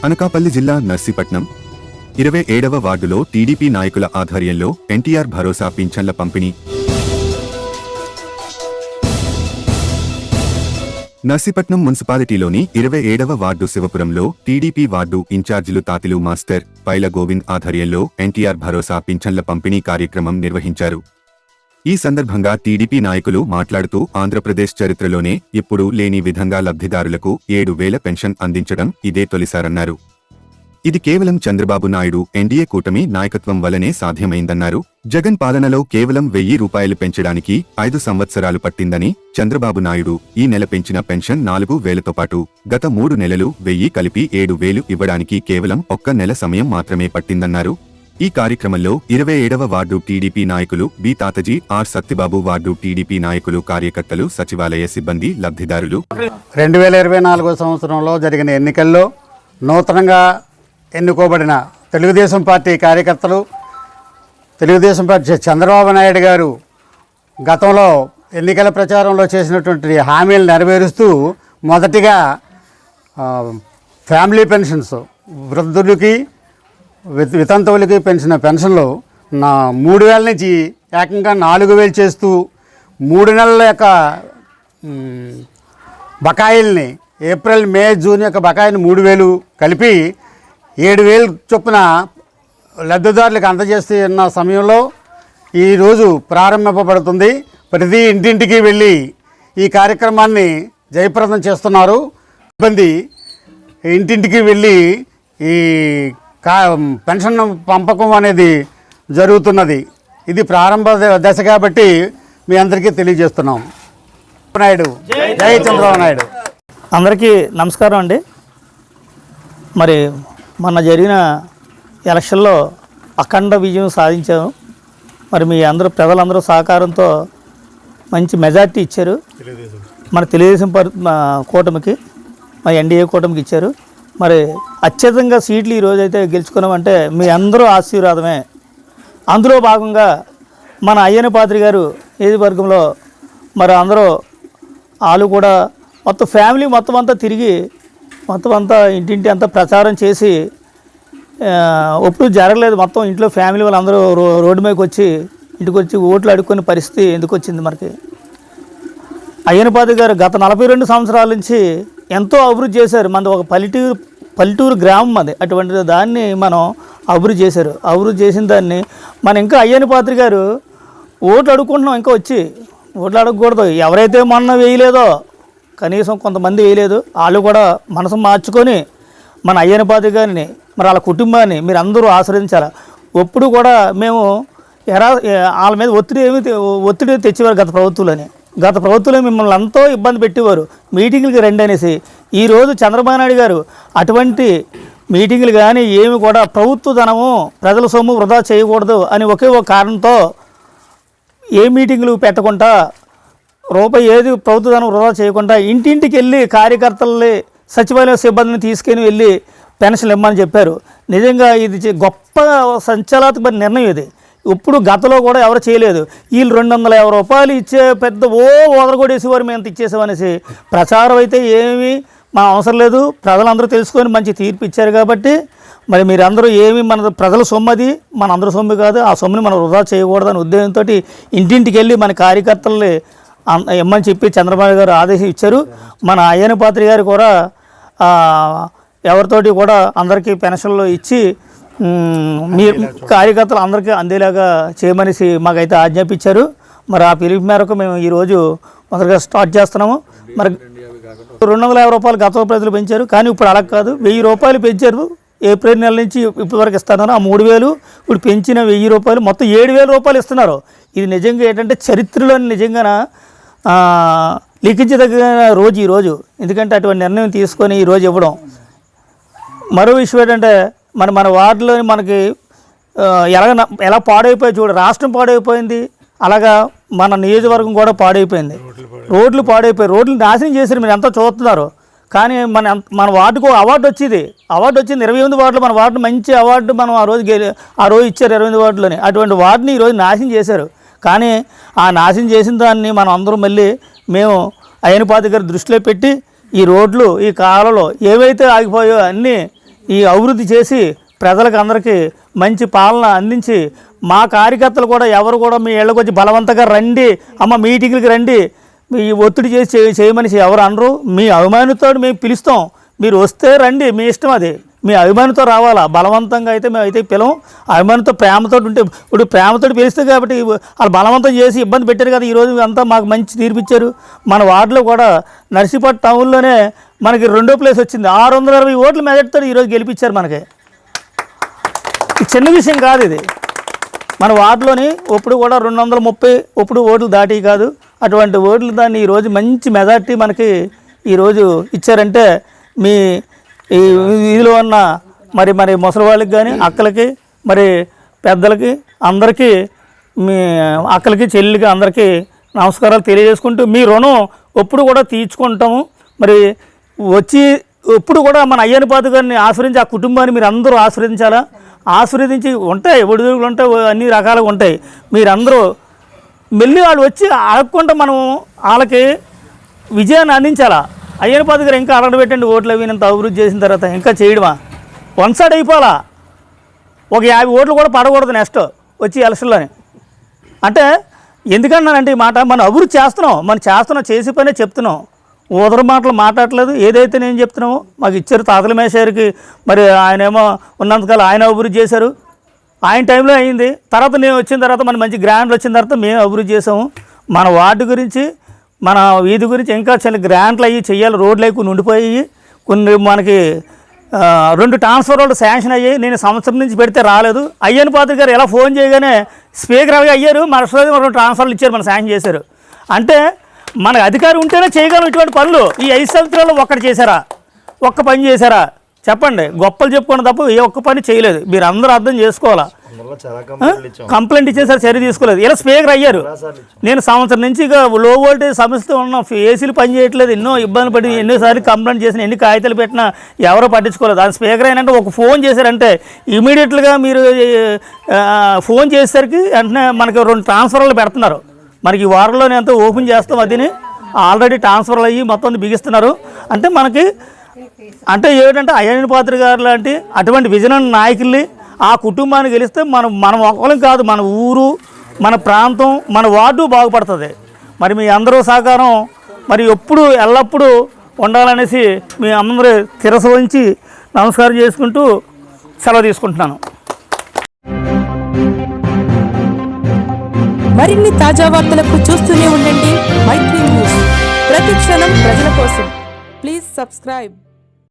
అనకాపల్లి జిల్లా నర్సీపట్నం 27వ వార్డులో టీడీపీ నాయకుల ఆధ్వర్యంలో ఎన్టీఆర్ భరోసా పింఛన్ల పంపిణీ. నర్సీపట్నం మున్సిపాలిటీలోని 27వ వార్డు శివపురంలో టీడీపీ వార్డు ఇన్ఛార్జీలు తాతిలు మాస్టర్ పైల గోవింద్ ఆధ్వర్యంలో ఎన్టీఆర్ భరోసా పింఛన్ల పంపిణీ కార్యక్రమం నిర్వహించారు. ఈ సందర్భంగా టీడీపీ నాయకులు మాట్లాడుతూ ఆంధ్రప్రదేశ్ చరిత్రలోనే ఎప్పుడూ లేని విధంగా లబ్ధిదారులకు 7,000 పెన్షన్ అందించడం ఇదే తొలిసారన్నారు. ఇది కేవలం చంద్రబాబు నాయుడు ఎన్డీఏ కూటమి నాయకత్వం వల్లనే సాధ్యమైందన్నారు. జగన్ పాలనలో కేవలం 1,000 రూపాయలు పెంచడానికి 5 సంవత్సరాలు పట్టిందని, చంద్రబాబు నాయుడు ఈ నెల పెంచిన పెన్షన్ 4,000తో పాటు గత 3 నెలలు 1,000 కలిపి 7,000 ఇవ్వడానికి కేవలం 1 నెల సమయం మాత్రమే పట్టిందన్నారు. ఈ కార్యక్రమంలో 27వ వార్డు టీడీపీ నాయకులు B Tataji, R Satyababu, ward TDP నాయకులు, కార్యకర్తలు, సచివాలయ సిబ్బంది, లబ్ధిదారులు. 2024 సంవత్సరంలో జరిగిన ఎన్నికల్లో నూతనంగా ఎన్నుకోబడిన తెలుగుదేశం పార్టీ కార్యకర్తలు, తెలుగుదేశం పార్టీ చంద్రబాబు నాయుడు గారు గతంలో ఎన్నికల ప్రచారంలో చేసినటువంటి హామీలు నెరవేరుస్తూ మొదటిగా ఫ్యామిలీ పెన్షన్స్, వృద్ధులకి వితంతువులకి పెంచిన పెన్షన్లు 3,000 నుంచి ఏకంగా 4,000 చేస్తూ 3 నెలల యొక్క బకాయిల్ని ఏప్రిల్, మే, జూన్ యొక్క బకాయిని 3,000 కలిపి 7,000 చొప్పున లబ్ధిదారులకు అందజేస్తున్న సమయంలో ఈరోజు ప్రారంభింపబడుతుంది. ప్రతి ఇంటింటికి వెళ్ళి ఈ కార్యక్రమాన్ని జయప్రదం చేస్తున్నారు. సిబ్బంది ఇంటింటికి వెళ్ళి ఈ పెన్షన్ పంపకం అనేది జరుగుతున్నది. ఇది ప్రారంభ దశ కాబట్టి మీ అందరికీ తెలియజేస్తున్నాం. నాయుడు, జై చంద్రబాబు నాయుడు. అందరికీ నమస్కారం అండి. మరి మొన్న జరిగిన ఎలక్షన్లో అఖండ విజయం సాధించాము. మరి మీ ప్రజలందరూ సహకారంతో మంచి మెజార్టీ ఇచ్చారు. మన తెలుగుదేశం కూటమికి, మా ఎన్డీఏ కూటమికి ఇచ్చారు. మరి అత్యధికంగా సీట్లు ఈరోజైతే గెలుచుకున్నామంటే మీ అందరూ ఆశీర్వాదమే. అందులో భాగంగా మన అయ్యన్న పాత్రి గారు నియోజకవర్గంలో మరి అందరూ వాళ్ళు కూడా మొత్తం ఫ్యామిలీ మొత్తం అంతా తిరిగి మొత్తం అంతా ఇంటింటి అంతా ప్రచారం చేసి ఎప్పుడు జరగలేదు. మొత్తం ఇంట్లో ఫ్యామిలీ వాళ్ళందరూ రోడ్డు మీదకి వచ్చి ఇంటికి వచ్చి ఓట్లు అడుక్కునే పరిస్థితి ఎందుకు వచ్చింది మనకి? అయ్యన్న పాత్రి గారు గత 42 సంవత్సరాల నుంచి ఎంతో అభివృద్ధి చేశారు. మనది ఒక పల్లెటూరు గ్రామం అది. అటువంటి దాన్ని మనం అభివృద్ధి చేశారు. అభివృద్ధి చేసిన దాన్ని మనం ఇంకా అయ్యన్న పాత్రి గారు ఓట్లు అడుక్కుంటున్నాం. ఇంకా వచ్చి ఓట్లు అడగకూడదు. ఎవరైతే మొన్న వేయలేదో కనీసం కొంతమంది వేయలేదు, వాళ్ళు కూడా మనసు మార్చుకొని మన అయ్యన్న పాత్రి గారిని, మరి వాళ్ళ కుటుంబాన్ని మీరు అందరూ ఆశ్రయించాలి. ఎప్పుడు కూడా మేము వాళ్ళ మీద ఒత్తిడి తెచ్చేవారు గత ప్రభుత్వంలో మిమ్మల్ని ఎంతో ఇబ్బంది పెట్టేవారు. మీటింగులకి రండి అనేసి. ఈరోజు చంద్రబాబు నాయుడు గారు అటువంటి మీటింగులు కానీ ఏమి కూడా ప్రభుత్వ ధనము, ప్రజల సొమ్ము వృధా చేయకూడదు అని ఒకే ఒక కారణంతో ఏ మీటింగులు పెట్టకుండా, రూపాయి ఏది ప్రభుత్వ ధనం వృధా చేయకుండా ఇంటింటికి వెళ్ళి కార్యకర్తల్ని, సచివాలయ సిబ్బందిని తీసుకుని వెళ్ళి పెన్షన్లు ఇమ్మని చెప్పారు. నిజంగా ఇది గొప్ప సంచలనాత్మక నిర్ణయం. ఇది ఇప్పుడు గతంలో కూడా ఎవరు చేయలేదు. వీళ్ళు 250 రూపాయలు ఇచ్చే పెద్ద ఓదరగొడేసేవారు, మేము ఇచ్చేసామనేసి ప్రచారం అయితే ఏమీ మా అవసరం లేదు. ప్రజలందరూ తెలుసుకొని మంచి తీర్పు ఇచ్చారు కాబట్టి మరి మీరందరూ ఏమి మన ప్రజల సొమ్ము, అది మన అందరి సొమ్ము కాదు. ఆ సొమ్ముని మనం వృధా చేయకూడదని ఉద్దేశంతో ఇంటింటికి వెళ్ళి మన కార్యకర్తల్ని ఇమ్మని చెప్పి చంద్రబాబు గారు ఆదేశం ఇచ్చారు. మన అయ్యన్న పాత్రి గారు కూడా ఎవరితోటి కూడా అందరికీ పెన్షన్లు ఇచ్చి మీ కార్యకర్తలు అందరికీ అందేలాగా చేయమనేసి మాకైతే ఆజ్ఞాపించారు. మరి ఆ పిలుపు మేరకు మేము ఈరోజు మొదటిగా స్టార్ట్ చేస్తున్నాము. మరి 250 రూపాయలు గత ప్రజలు పెంచారు, కానీ ఇప్పుడు అలా కాదు, 1,000 రూపాయలు పెంచారు. ఏప్రిల్ నెల నుంచి ఇప్పటి వరకు ఇస్తున్నారు. ఆ 3,000 ఇప్పుడు పెంచిన 1,000 రూపాయలు మొత్తం 7,000 రూపాయలు ఇస్తున్నారు. ఇది నిజంగా ఏంటంటే చరిత్రలో నిజంగా లిఖించదగిన రోజు ఈరోజు. ఎందుకంటే అటువంటి నిర్ణయం తీసుకొని ఈరోజు ఇవ్వడం. మరో విషయం ఏంటంటే మన వార్డులోని మనకి ఎలా పాడైపోయి చూడ, రాష్ట్రం పాడైపోయింది, అలాగా మన నియోజకవర్గం కూడా పాడైపోయింది. రోడ్లు పాడైపోయి, రోడ్లు నాశనం చేశారు. మీరు ఎంతో చూస్తున్నారు. కానీ మన వార్డుకు అవార్డు వచ్చింది. 28 వార్డులు మన వార్డు మంచి అవార్డు మనం ఆ రోజు ఇచ్చారు 28 వార్డులని. అటువంటి వార్డుని ఈరోజు నాశనం చేశారు. కానీ ఆ నాశనం చేసిన దాన్ని మనం అందరం మళ్ళీ మేము అయ్యన్న పాత్రి గారి దృష్టిలో పెట్టి ఈ రోడ్లు, ఈ కాలంలో ఏవైతే ఆగిపోయో అన్నీ ఈ అభివృద్ధి చేసి ప్రజలకు అందరికీ మంచి పాలన అందించి మా కార్యకర్తలు కూడా ఎవరు కూడా మీ ఇళ్ళకి వచ్చి బలవంతంగా రండి అమ్మ మీటింగ్లకి రండి మీ ఒత్తిడి చేసి చేయమని ఎవరు అనరు. మీ అభిమానితో మేము పిలుస్తాం, మీరు వస్తే రండి, మీ ఇష్టం, అది మీ అభిమానితో రావాలా. బలవంతంగా అయితే మేము అయితే పిలవం. అభిమానితో ప్రేమతో ఉంటే ఇప్పుడు ప్రేమతో పిలిస్తే కాబట్టి వాళ్ళు బలవంతం చేసి ఇబ్బంది పెట్టారు కదా. ఈరోజు అంతా మాకు మంచి తీర్పిచ్చారు. మన వార్డులో కూడా నర్సీపట్నం టౌన్లోనే మనకి 2వ ప్లేస్ వచ్చింది. 620 ఓట్ల మెజార్టీతో ఈరోజు గెలిపించారు. మనకి చిన్న విషయం కాదు ఇది. మన వార్డులోని ఇప్పుడు కూడా 230 ఇప్పుడు ఓట్లు దాటి కాదు, అటువంటి ఓట్లు దాన్ని ఈరోజు మంచి మెజార్టీ మనకి ఈరోజు ఇచ్చారంటే మీ ఈ వీధిలో ఉన్న మరి ముసలి వాళ్ళకి కానీ అక్కలకి మరి పెద్దలకి అందరికీ మీ అక్కలకి చెల్లికి అందరికీ నమస్కారాలు తెలియజేసుకుంటూ మీ రుణం ఎప్పుడు కూడా తీర్చుకుంటాము. మరి వచ్చి ఎప్పుడు కూడా మన అయ్యన్నపాత్ర గారిని ఆశ్రయించి ఆ కుటుంబాన్ని మీరు అందరూ ఆశీర్వదించాలా. ఆశీర్వదించి ఉంటాయి, ఒడిదుడుకులు ఉంటాయి, అన్ని రకాలుగా ఉంటాయి. మీరందరూ మళ్ళీ వాళ్ళు వచ్చి అడగకుండా మనం వాళ్ళకి విజయాన్ని అందించాలా. అయ్యన్నపాత్ర గారు ఇంకా అడగబెట్టండి ఓట్లు అవి ఇంత అభివృద్ధి చేసిన తర్వాత ఇంకా చేయడమా, వన్ సైడ్ అయిపోవాలా. ఒక 50 ఓట్లు కూడా పడకూడదు నెక్స్ట్ వచ్చి ఎలక్షన్లోని. అంటే ఎందుకన్నానంటే ఈ మాట, మనం అభివృద్ధి చేస్తున్నాం, చేసే పనే చెప్తున్నాం, ఊదర మాటలు మాట్లాడలేదు. ఏదైతే నేను చెప్తున్నామో మాకు ఇచ్చారు తాతల మేషారికి, మరి ఆయనేమో ఉన్నంతకాలం ఆయన అభివృద్ధి చేశారు, ఆయన టైంలో అయింది. తర్వాత నేను వచ్చిన తర్వాత మన మంచి గ్రాంట్లు వచ్చిన తర్వాత మేము అభివృద్ధి చేసాము. మన వార్డు గురించి మన వీధి గురించి ఇంకా చిన్న గ్రాంట్లు అయ్యి చెయ్యాలి. రోడ్లు ఎక్కువ ఉండిపోయి కొన్ని మనకి 2 ట్రాన్స్ఫర్ రోడ్లు శాంక్షన్ అయ్యాయి. నేను సంవత్సరం నుంచి పెడితే రాలేదు. అయ్యన్నపాత్ర గారు ఎలా ఫోన్ చేయగానే స్పీకర్ అయ్యారు, మరుసటి 2 ట్రాన్స్ఫర్లు ఇచ్చారు, మన శాంక్షన్ చేశారు. అంటే మన అధికారం ఉంటేనే చేయగలం ఇటువంటి పనులు. ఈ 5 సంవత్సరాల్లో ఒక్కటి చేశారా, ఒక్క పని చేశారా చెప్పండి. గొప్పలు చెప్పుకోండి తప్ప ఏ ఒక్క పని చేయలేదు. మీరు అందరూ అర్థం చేసుకోవాలా. కంప్లైంట్ ఇచ్చేసారి చర్య తీసుకోలేదు. ఇలా స్పీకర్ అయ్యారు. నేను సంవత్సరం నుంచి ఇక లో వోల్టేజ్ సమస్యతో ఉన్న ఏసీలు పని చేయట్లేదు, ఎన్నో ఇబ్బంది పడి ఎన్నోసార్లు కంప్లైంట్ చేసిన, ఎన్ని కాగితాలు పెట్టినా ఎవరో పట్టించుకోలేదు. అది స్పీకర్ అయినంటే ఒక ఫోన్ చేశారంటే ఇమీడియట్గా మీరు ఫోన్ చేసేసరికి వెంటనే మనకి 2 ట్రాన్స్ఫర్లు పెడుతున్నారు. మనకి ఈ వారంలోనే ఎంతో ఓపెన్ చేస్తాం, అదిని ఆల్రెడీ ట్రాన్స్ఫర్లు అయ్యి మొత్తం బిగిస్తున్నారు. అంటే మనకి అంటే ఏంటంటే అయ్యన్నపాత్ర గారు లాంటి అటువంటి విజన్ నాయకుల్ని ఆ కుటుంబాన్ని గెలిస్తే మనం ఒక్కరం కాదు, మన ఊరు, మన ప్రాంతం, మన వార్డు బాగుపడుతుంది. మరి మీ అందరూ సహకారం మరి ఎప్పుడు ఎల్లప్పుడూ ఉండాలనేసి మీ అందరూ శిరస్సు వంచి నమస్కారం చేసుకుంటూ సెలవు తీసుకుంటున్నాను. మరిన్ని తాజా వార్తలకు చూస్తూనే ఉండండి మైత్రి న్యూస్. ప్రతి క్షణం ప్రజల కోసం. Please subscribe.